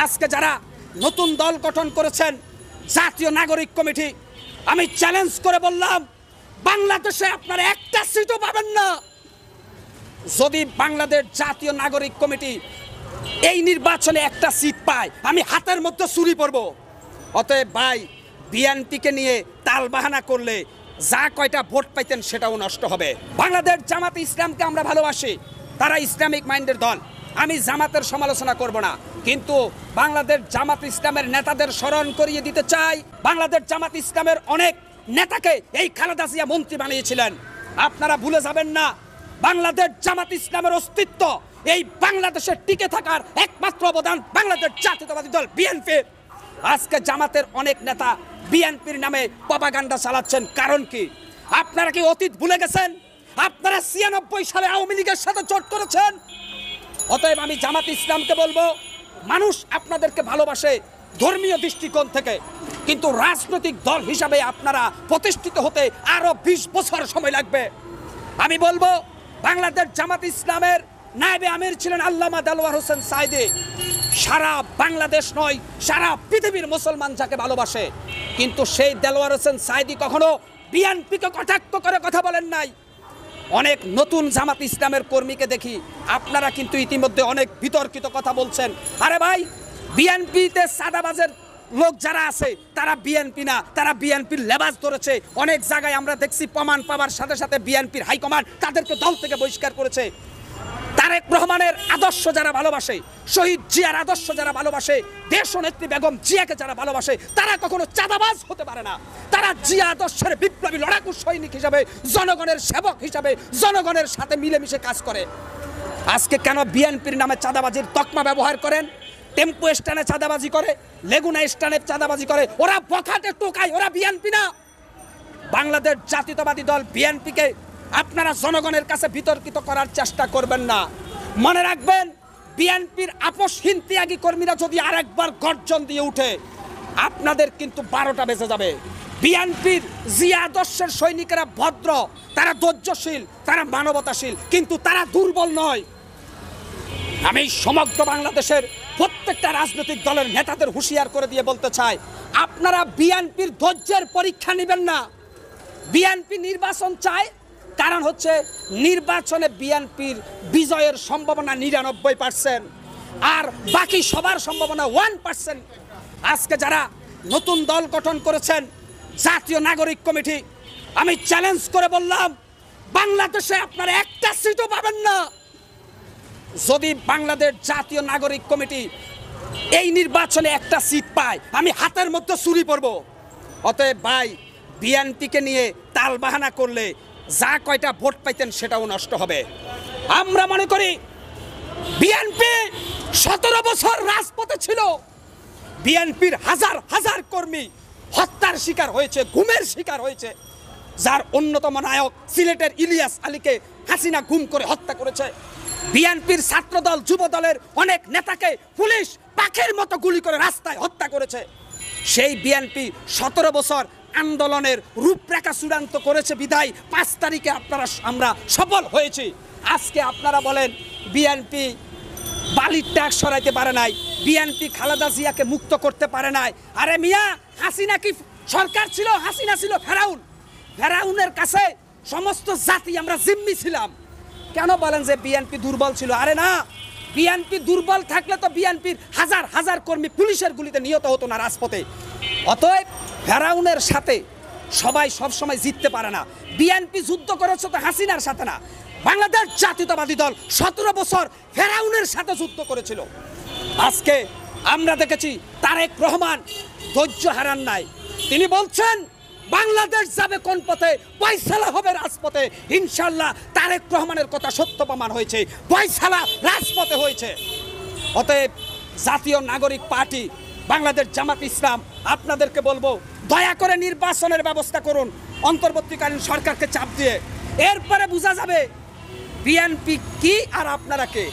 আজকে যারা নতুন দল গঠন করেছেন জাতীয় নাগরিক কমিটি, আমি চ্যালেঞ্জ করে বললাম বাংলাদেশে আপনারা একটা সিটও পাবেন না যদি বাংলাদেশ জাতীয় নাগরিক কমিটি এই নির্বাচনে একটা সিট পায়। আমি হাতের মধ্যে ছুরি পরব। অতএব ভাই, বিএনপিকে নিয়ে তালবাহানা করলে যা কয়টা ভোট পাইতেন সেটাও নষ্ট হবে। বাংলাদেশ জামাতে ইসলামকে আমরা ভালোবাসি, তারা ইসলামিক মাইন্ডের দল। আমি জামাতের সমালোচনা করব না, কিন্তু বাংলাদেশ জামাত ইসলামের নেতাদের স্মরণ করিয়ে দিতে চাই। বাংলাদেশ জামাত ইসলামের অনেক নেতাকে এই খালেদা জিয়া মন্ত্রী বানিয়েছিলেন। আপনারা ভুলে যাবেন না, বাংলাদেশ জামাত ইসলামের অস্তিত্ব এই বাংলাদেশের টিকে থাকার একমাত্র অবদান বাংলাদেশ জাতীয়তাবাদী দল বিএনপি। আজকে জামাতের অনেক নেতা বিএনপির নামে প্রপাগান্ডা চালাচ্ছেন। কারণ কি? আপনারা কি অতীত ভুলে গেছেন? আপনারা ৯৬ সালে আওয়ামী লীগের সাথে জোট করেছেন। অতএব আমি জামাত ইসলামকে বলবো, মানুষ আপনাদেরকে ভালোবাসে ধর্মীয় দৃষ্টিকোণ থেকে, কিন্তু রাজনৈতিক দল হিসাবে আপনারা প্রতিষ্ঠিত হতে আরো ২০ বছর সময় লাগবে। আমি বলবো, বাংলাদেশ জামাত ইসলামের নায়েবে আমির ছিলেন আল্লামা দেলোয়ার হোসেন সাঈদী। সারা বাংলাদেশ নয়, সারা পৃথিবীর মুসলমান যাকে ভালোবাসে, কিন্তু সেই দেলোয়ার হোসেন সাঈদী কখনো বিএনপিকে কটাক্ষ করে কথা বলেন নাই। অনেক নতুন জামাত ইসলামের কর্মীকে দেখি আপনারা কিন্তু ইতিমধ্যে অনেক বিতর্কিত কথা বলছেন। আরে ভাই, বিএনপিতে সাদাবাজের লোক যারা আছে তারা বিএনপি না, তারা বিএনপির লেবাস ধরেছে। অনেক জায়গায় আমরা দেখছি প্রমাণ পাওয়ার সাথে সাথে বিএনপির হাইকমান্ড তাদেরকে দল থেকে বহিষ্কার করেছে। তারেক রহমানের আদর্শ যারা ভালোবাসে, শহীদ জিয়ার আদর্শ যারা ভালোবাসে, দেশনেত্রী বেগম জিয়াকে যারা ভালোবাসে, তারা কখনো চাঁদাবাজ হতে পারে না। তারা জিয়া আদর্শের বিপ্লবী লড়াকু সৈনিক হিসাবে, জনগণের সেবক হিসাবে জনগণের সাথে মিলেমিশে কাজ করে। আজকে কেন বিএনপির নামে চাঁদাবাজির তকমা ব্যবহার করেন? টেম্পো স্ট্যান্ডে চাঁদাবাজি করে, লেগুনা স্ট্যান্ডে চাঁদাবাজি করে, ওরা বখাটে টোকায়, ওরা বিএনপি না। বাংলাদেশ জাতীয়তাবাদী দল বিএনপিকে আপনারা জনগণের কাছে বিতর্কিত করার চেষ্টা করবেন না। মনে রাখবেন, বিএনপির আপসহীন ত্যাগী কর্মীরা যদি আরেকবার গর্জন দিয়ে উঠে, আপনাদের কিন্তু ১২টা বেজে যাবে। বিএনপির জিয়া আদর্শের সৈনিকেরা ভদ্র, তারা ধৈর্যশীল, তারা মানবতাশীল, কিন্তু তারা দুর্বল নয়। আমি সমগ্র বাংলাদেশের প্রত্যেকটা রাজনৈতিক দলের নেতাদের হুঁশিয়ার করে দিয়ে বলতে চাই, আপনারা বিএনপির ধৈর্যের পরীক্ষা নেবেন না। বিএনপি নির্বাচন চায়, কারণ হচ্ছে নির্বাচনে বিএনপির বিজয়ের সম্ভাবনা ৯৯%, আর বাকি সবার সম্ভাবনা 1%। আজকে যারা নতুন দল গঠন করেছেন জাতীয় নাগরিক কমিটি, আমি চ্যালেঞ্জ করে বললাম বাংলাদেশে আপনারা একটা সিটও পাবেন না যদি বাংলাদেশ জাতীয় নাগরিক কমিটি এই নির্বাচনে একটা সিট পায়। আমি হাতের মধ্যে ছুরি পরব। অতএব ভাই, বিএনপিকে নিয়ে তালবাহানা করলে যা কয়টা ভোট পাইতেন সেটাও নষ্ট হবে। আমরা মনে করি বিএনপি ১৭ বছর রাজপথে ছিল। বিএনপির হাজার হাজার কর্মী হত্যার শিকার হয়েছে, গুমের শিকার হয়েছে, যার অন্যতম নায়ক সিলেটের ইলিয়াস আলীকে হাসিনা গুম করে হত্যা করেছে। বিএনপির ছাত্রদল, যুব দলের অনেক নেতাকে পুলিশ পাখির মতো গুলি করে রাস্তায় হত্যা করেছে। সেই বিএনপি ১৭ বছর আন্দোলনের রূপরেখা চূড়ান্ত করেছে বিদায় ৫ তারিখে আমরা সফল হয়েছি। আজকে আপনারা বলেন বিএনপি বালির ট্যাক্স সরাইতে পারে নাই, বিএনপি খালেদা জিয়াকে মুক্ত করতে পারে নাই। আরে মিয়া, হাসিনা কি সরকার ছিল? হাসিনা ছিল ফেরাউন। ফেরাউনের কাছে সমস্ত জাতি আমরা জিম্মি ছিলাম। কেন বলেন যে বিএনপি দুর্বল ছিল? আরে না, বিএনপি দুর্বল থাকলে তো বিএনপির হাজার হাজার কর্মী পুলিশের গুলিতে নিহত হতো না রাজপথে। অতএব ফেরাউনের সাথে সবাই সবসময় জিততে পারে না। বিএনপি যুদ্ধ করেছে তো হাসিনার সাথে না, বাংলাদেশ জাতীয়তাবাদী দল ১৭ বছর ফেরাউনের সাথে যুদ্ধ করেছিল। আজকে আমরা দেখেছি তারেক রহমান ধৈর্য হারান নাই। তিনি বলছেন বাংলাদেশ যাবে কোন পথে, ফয়সালা হবে রাজপথে। ইনশাআল্লাহ তারেক রহমানের কথা সত্য প্রমাণ হয়েছে, ফয়সালা রাজপথে হয়েছে। অতএব জাতীয় নাগরিক পার্টি বাংলাদেশ জামাত ইসলাম আপনাদেরকে বলবো, দয়া করে নির্বাচনের ব্যবস্থা করুন অন্তর্বর্তীকালীন সরকারকে চাপ দিয়ে। এরপরে বোঝা যাবে বিএনপি কি আর আপনারা কে।